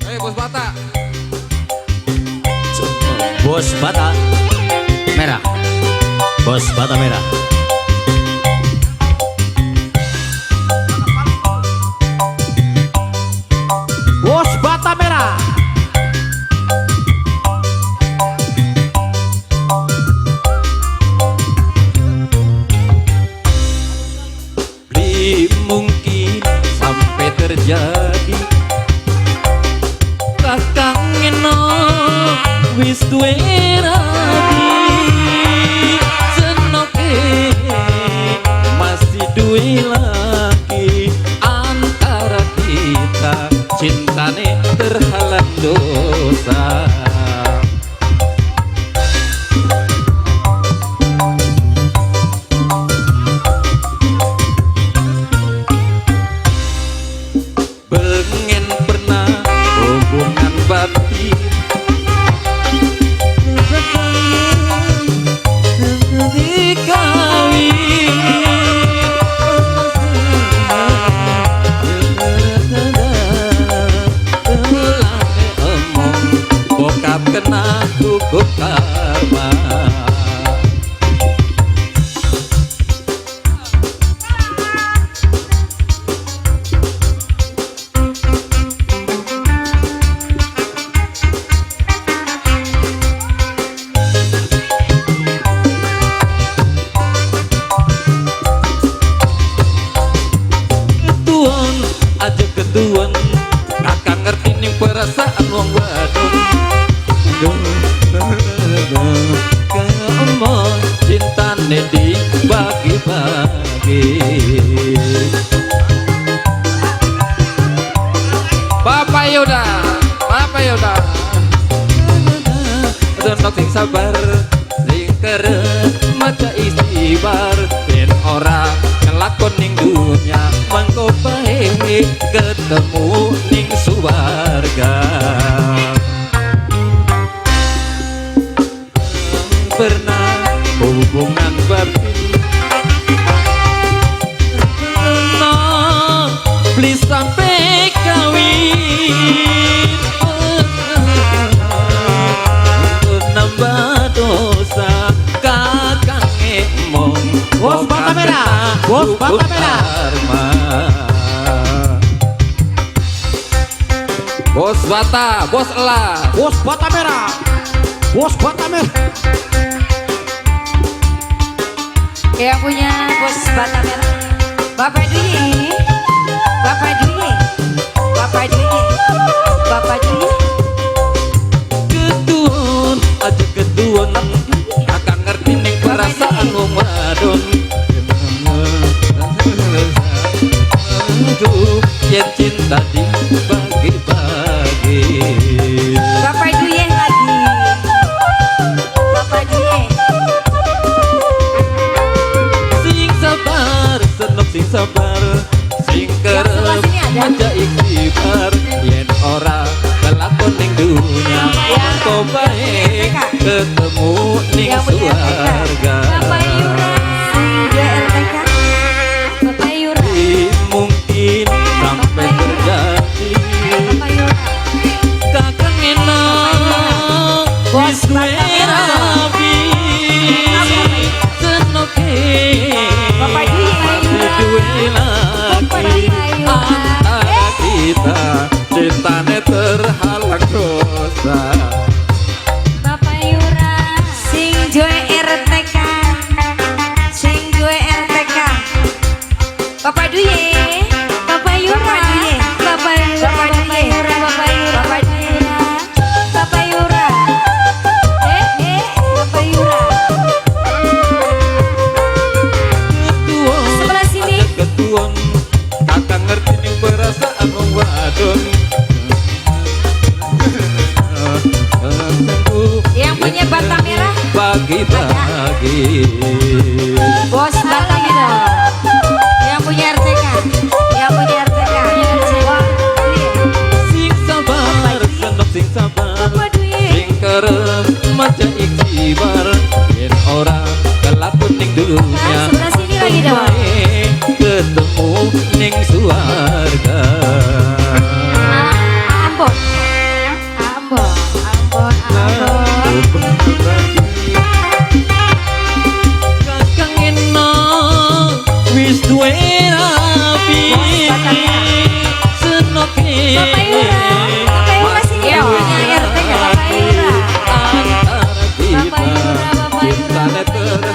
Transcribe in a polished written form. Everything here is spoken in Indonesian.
Bos Bata. Bos Bata merah. Bos Bata merah. Bos Bata merah. Beli mungkin sampai terjadi kakang ngeno wis duwe rabi senoke masih duwe lagi antara kita cintane terhalang dosa. Bengen pernah hubungan batin bokap kena hukum karma. Aja ketuan kakak ngerti nih perasaan wong wadon kamu cintane dibagi-bagi. Bapak Yuda donok sing sabar sing keren maca istighfar ben ora ngelakon ning dunya mangko bae ketemu ning suwarga. Pernah hubungan batin no please sampai kawin nambah dosa kakang emong. Bos Bata merah. Bos Bata merah. Bos Bata, bos elah. Bos Bata merah. Bos Bata merah. Yang punya bos Bata merah. Bapak Dwi. Bapak Dwi. Bapak Dwi. Bapak Dwi. Ketuan aja ketuan kakak ngerti ning perasaan wong wadon yang cinta dibagi-bagi. Bapak Dwi lagi. Bapak Dwi. Sing sabar senok sing sabar sing kerep aja ikhtiar yen ora kelakon ning dunya mongko bae ketemu ning suwarga. Bapak Yura. RTK. Bapak Yura. Mungkin sampai terjadi Bapak Yura. kakang enak wis duwe rabi senoke Bapak Dwi. masih duwe lagi antara kita cintane terhalang dosa. Bapak Yura. Sing Joy RTK. Sing Joy RTK. Bapak Dwi. Bapak Yura. Bapak Yura. Bapak Yura. Bapak Yura. Bapak Yura. Bapak Yura. Bapak Yura. Sebelah sini. Ketuan kakak ngerti ning perasaan wong wadon Yang punya Bata merah. bagi-bagi. Bos Bata merah. Yang punya RTK. Yang punya RTK. Sing sabar senok sing sabar Bapak Dwi. sing kerep maca ikhtiar yen ora kelakon ning dunya Sebelah sini lagi dong. ketemu ning suwarga. Ambon. cinta neter